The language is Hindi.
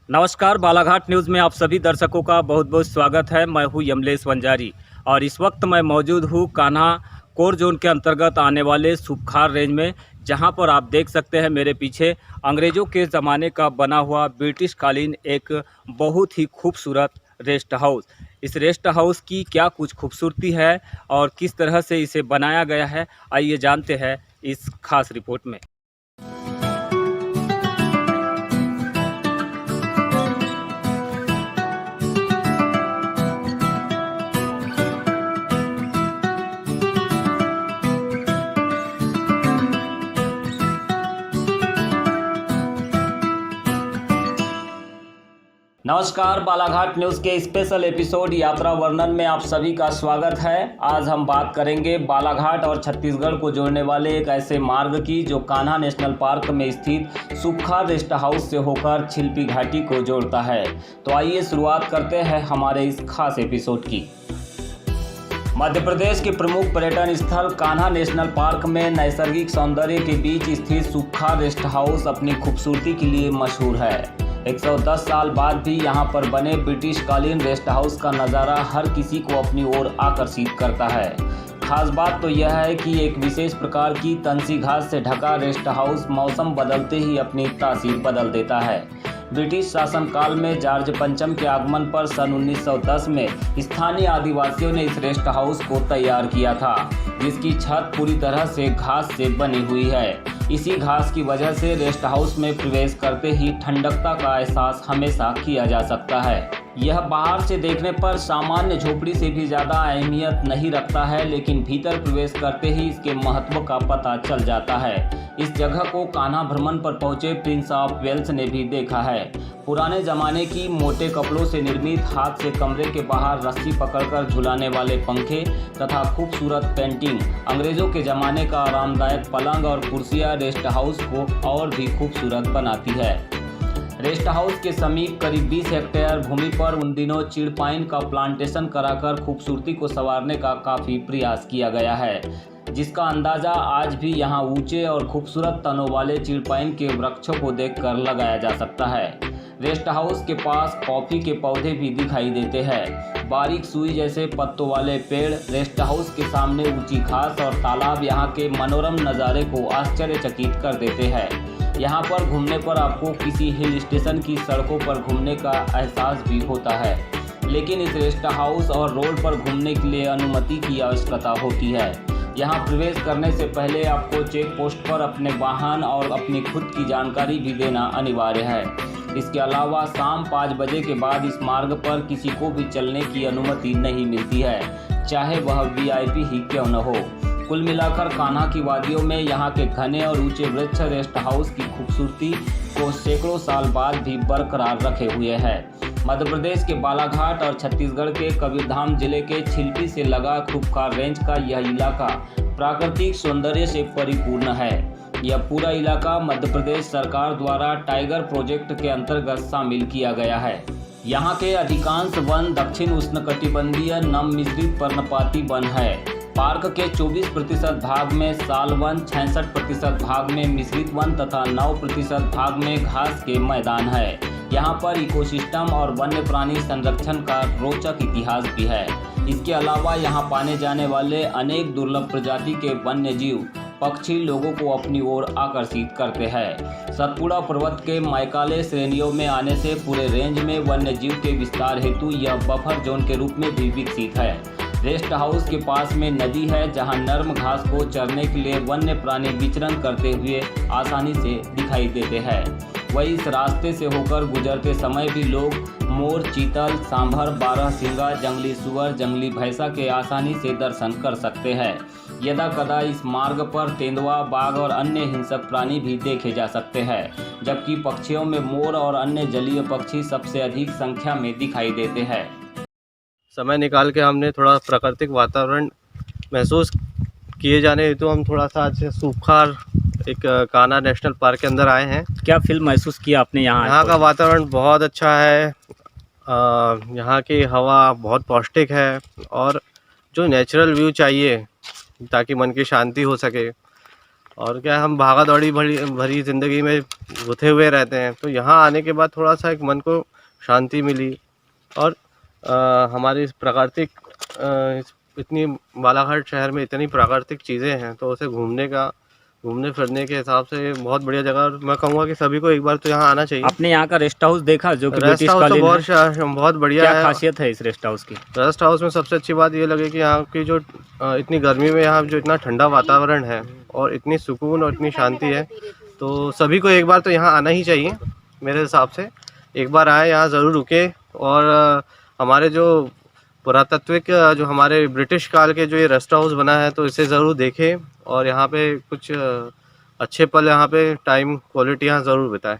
नमस्कार, बालाघाट न्यूज़ में आप सभी दर्शकों का बहुत बहुत स्वागत है। मैं हूं यमलेश वंजारी और इस वक्त मैं मौजूद हूं कान्हा कोर जोन के अंतर्गत आने वाले सुपखार रेंज में, जहां पर आप देख सकते हैं मेरे पीछे अंग्रेज़ों के ज़माने का बना हुआ ब्रिटिश कालीन एक बहुत ही खूबसूरत रेस्ट हाउस। इस रेस्ट हाउस की क्या कुछ खूबसूरती है और किस तरह से इसे बनाया गया है, आइए जानते हैं इस खास रिपोर्ट में। नमस्कार, बालाघाट न्यूज़ के स्पेशल एपिसोड यात्रा वर्णन में आप सभी का स्वागत है। आज हम बात करेंगे बालाघाट और छत्तीसगढ़ को जोड़ने वाले एक ऐसे मार्ग की जो कान्हा नेशनल पार्क में स्थित सुपखार रेस्ट हाउस से होकर छिलपी घाटी को जोड़ता है। तो आइए शुरुआत करते हैं हमारे इस खास एपिसोड की। मध्य प्रदेश के प्रमुख पर्यटन स्थल कान्हा नेशनल पार्क में नैसर्गिक सौंदर्य के बीच स्थित सुपखार रेस्ट हाउस अपनी खूबसूरती के लिए मशहूर है। 110 साल बाद भी यहां पर बने ब्रिटिश कालीन रेस्ट हाउस का नज़ारा हर किसी को अपनी ओर आकर्षित करता है। खास बात तो यह है कि एक विशेष प्रकार की तंसी घास से ढका रेस्ट हाउस मौसम बदलते ही अपनी तासीर बदल देता है। ब्रिटिश शासनकाल में जॉर्ज पंचम के आगमन पर सन 1910 में स्थानीय आदिवासियों ने इस रेस्ट हाउस को तैयार किया था, जिसकी छत पूरी तरह से घास से बनी हुई है। इसी घास की वजह से रेस्ट हाउस में प्रवेश करते ही ठंडकता का एहसास हमेशा किया जा सकता है। यह बाहर से देखने पर सामान्य झोपड़ी से भी ज़्यादा अहमियत नहीं रखता है, लेकिन भीतर प्रवेश करते ही इसके महत्व का पता चल जाता है। इस जगह को कान्हा भ्रमण पर पहुंचे प्रिंस ऑफ वेल्स ने भी देखा है। पुराने ज़माने की मोटे कपड़ों से निर्मित हाथ से कमरे के बाहर रस्सी पकड़कर झुलाने वाले पंखे तथा खूबसूरत पेंटिंग, अंग्रेज़ों के ज़माने का आरामदायक पलंग और कुर्सियाँ रेस्ट हाउस को और भी खूबसूरत बनाती है। रेस्ट हाउस के समीप करीब 20 हेक्टेयर भूमि पर उन दिनों चिड़ पाइन का प्लांटेशन कराकर खूबसूरती को संवारने का काफ़ी प्रयास किया गया है, जिसका अंदाज़ा आज भी यहाँ ऊंचे और खूबसूरत तनों वाले चिड़ पाइन के वृक्षों को देखकर लगाया जा सकता है। रेस्ट हाउस के पास कॉफ़ी के पौधे भी दिखाई देते हैं। बारीक सुई जैसे पत्तों वाले पेड़, रेस्ट हाउस के सामने ऊंची घास और तालाब यहाँ के मनोरम नज़ारे को आश्चर्यचकित कर देते हैं। यहाँ पर घूमने पर आपको किसी हिल स्टेशन की सड़कों पर घूमने का एहसास भी होता है, लेकिन इस रेस्ट हाउस और रोड पर घूमने के लिए अनुमति की आवश्यकता होती है। यहाँ प्रवेश करने से पहले आपको चेक पोस्ट पर अपने वाहन और अपनी खुद की जानकारी भी देना अनिवार्य है। इसके अलावा शाम 5 बजे के बाद इस मार्ग पर किसी को भी चलने की अनुमति नहीं मिलती है, चाहे वह वीआईपी ही क्यों न हो। कुल मिलाकर कान्हा की वादियों में यहाँ के घने और ऊंचे वृक्ष रेस्ट हाउस की खूबसूरती को सैकड़ों साल बाद भी बरकरार रखे हुए हैं। मध्य प्रदेश के बालाघाट और छत्तीसगढ़ के कबीरधाम जिले के छिलपी से लगा सुपखार रेंज का यह इलाका प्राकृतिक सौंदर्य से परिपूर्ण है। यह पूरा इलाका मध्य प्रदेश सरकार द्वारा टाइगर प्रोजेक्ट के अंतर्गत शामिल किया गया है। यहाँ के अधिकांश वन दक्षिण उष्णकटिबंधीय नम मिश्रित पर्णपाती वन है। पार्क के 24% भाग में साल वन, 66% भाग में मिश्रित वन तथा 9% भाग में घास के मैदान है। यहाँ पर इकोसिस्टम और वन्य प्राणी संरक्षण का रोचक इतिहास भी है। इसके अलावा यहाँ पाने जाने वाले अनेक दुर्लभ प्रजाति के वन्य जीव पक्षी लोगों को अपनी ओर आकर्षित करते हैं। सतपुड़ा पर्वत के मैकाले श्रेणियों में आने से पूरे रेंज में वन्य जीव के विस्तार हेतु यह बफर जोन के रूप में भी विकसित है। रेस्ट हाउस के पास में नदी है, जहां नर्म घास को चरने के लिए वन्य प्राणी विचरण करते हुए आसानी से दिखाई देते हैं। वही इस रास्ते से होकर गुजरते समय भी लोग मोर, चीतल, सांभर, बारहसिंगा, जंगली सुअर, जंगली भैंसा के आसानी से दर्शन कर सकते हैं। यदा कदा इस मार्ग पर तेंदुआ, बाघ और अन्य हिंसक प्राणी भी देखे जा सकते हैं, जबकि पक्षियों में मोर और अन्य जलीय पक्षी सबसे अधिक संख्या में दिखाई देते हैं। समय निकाल के हमने थोड़ा प्राकृतिक वातावरण महसूस किए जाने हेतु हम थोड़ा सा आज सुपखार एक कान्हा नेशनल पार्क के अंदर आए हैं। क्या फील महसूस किया आपने यहाँ का वातावरण बहुत अच्छा है। यहाँ की हवा बहुत पौष्टिक है और जो नेचुरल व्यू चाहिए ताकि मन की शांति हो सके और क्या है, हम भागा दौड़ी भरी भरी ज़िंदगी में गुथे हुए रहते हैं, तो यहाँ आने के बाद थोड़ा सा एक मन को शांति मिली। और हमारी इस प्राकृतिक इतनी बालाघाट शहर में इतनी प्राकृतिक चीज़ें हैं, तो उसे घूमने फिरने के हिसाब से बहुत बढ़िया जगह। और मैं कहूँगा कि सभी को एक बार तो यहाँ आना चाहिए। आपने यहाँ का रेस्ट हाउस देखा जो कि रेस्ट ब्रिटिश हाउस तो कालीन है? बहुत बढ़िया क्या है। खासियत है इस रेस्ट हाउस की? रेस्ट हाउस में सबसे अच्छी बात ये लगे कि यहाँ की जो इतनी गर्मी में यहाँ जो इतना ठंडा वातावरण है और इतनी सुकून और इतनी शांति है, तो सभी को एक बार तो यहाँ आना ही चाहिए मेरे हिसाब से। एक बार आए, यहाँ ज़रूर रुके और हमारे जो पुरातात्विक जो हमारे ब्रिटिश काल के जो ये रेस्ट हाउस बना है, तो इसे ज़रूर देखें और यहाँ पे कुछ अच्छे पल, यहाँ पे टाइम क्वालिटी यहाँ ज़रूर बिताएं।